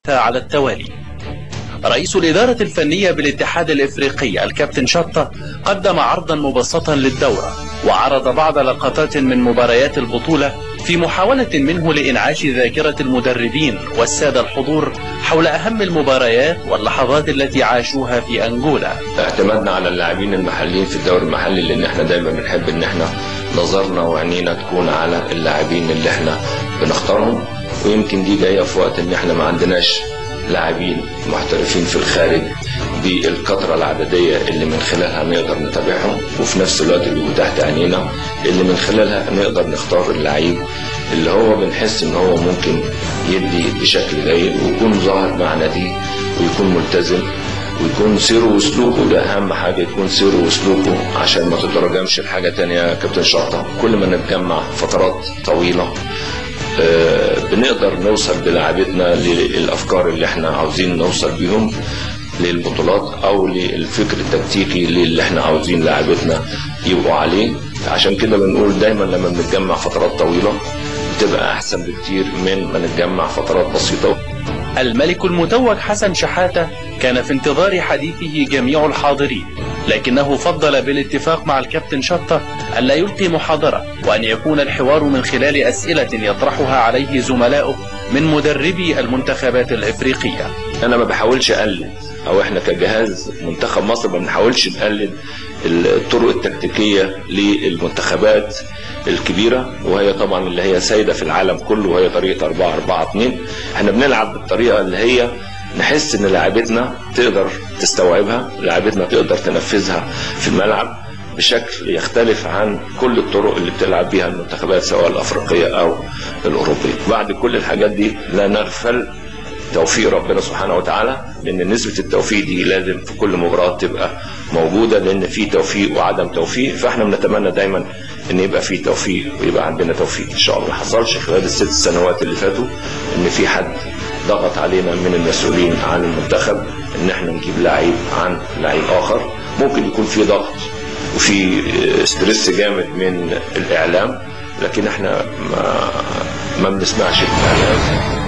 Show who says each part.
Speaker 1: على التوالي. رئيس الإدارة الفنية بالاتحاد الإفريقي الكابتن شطة قدم عرضا مبسطا للدورة، وعرض بعض لقطات من مباريات البطولة في محاولة منه لإنعاش ذاكرة المدربين والسادة الحضور حول أهم المباريات واللحظات التي عاشوها في أنجولا.
Speaker 2: اعتمدنا على اللاعبين المحليين في الدوري المحلي، لأن احنا دايما بنحب ان احنا نظرنا وعينينا تكون على اللاعبين اللي احنا بنختارهم، ويمكن دي جاية في وقت ان احنا ما عندناش لاعبين محترفين في الخارج بالكثرة العددية اللي من خلالها نقدر نتابعهم، وفي نفس الوقت بيبقوا تحت عينينا اللي من خلالها نقدر نختار اللعيب اللي هو بنحس ان هو ممكن يدي بشكل جيد ويكون ظاهر مع ناديه ويكون ملتزم ويكون سيره وسلوكه. ده اهم حاجة، يكون سيره وسلوكه عشان ما تترجمش لحاجة تانية يا كابتن شطة. كل ما نتجمع فترات طويلة بنقدر نوصل بلاعبتنا للأفكار اللي احنا عاوزين نوصل بيهم للبطولات او للفكر التكتيكي اللي احنا عاوزين لاعبتنا يبقوا عليه. عشان كده بنقول دايما لما بنتجمع فترات طويلة بتبقى احسن بكتير من ما نتجمع فترات بسيطة.
Speaker 1: الملك المتوج حسن شحاتة كان في انتظار حديثه جميع الحاضرين، لكنه فضل بالاتفاق مع الكابتن شطة ألا يلقي محاضرة، وأن يكون الحوار من خلال أسئلة يطرحها عليه زملائه من مدربي المنتخبات الإفريقية.
Speaker 2: أنا ما بحاولش أقلد، أو إحنا كجهاز منتخب مصر ما بنحاولش نقلد الطرق التكتيكية للمنتخبات الكبيرة، وهي طبعا اللي هي سيدة في العالم كله، وهي طريقة 4-4-2. احنا بنلعب بالطريقة اللي هي نحس ان لاعبتنا تقدر تستوعبها، لاعبتنا تقدر تنفذها في الملعب بشكل يختلف عن كل الطرق اللي بتلعب بيها المنتخبات سواء الافريقية او الاوروبية. بعد كل الحاجات دي لا نغفل توفيق ربنا سبحانه وتعالى، لان نسبة التوفيق دي لازم في كل مباراة تبقى موجودة، لان في توفيق وعدم توفيق. فاحنا بنتمنى دايما ان يبقى في توفيق ويبقى عندنا توفيق ان شاء الله. ما حصلش خلال ال6 سنوات اللي فاتوا ان في حد ضغط علينا من المسؤولين عن المنتخب ان احنا نجيب لعيب عن لعيب اخر. ممكن يكون في ضغط وفي ستريس جامد من الاعلام، لكن احنا ما بنسمعش الاعلام.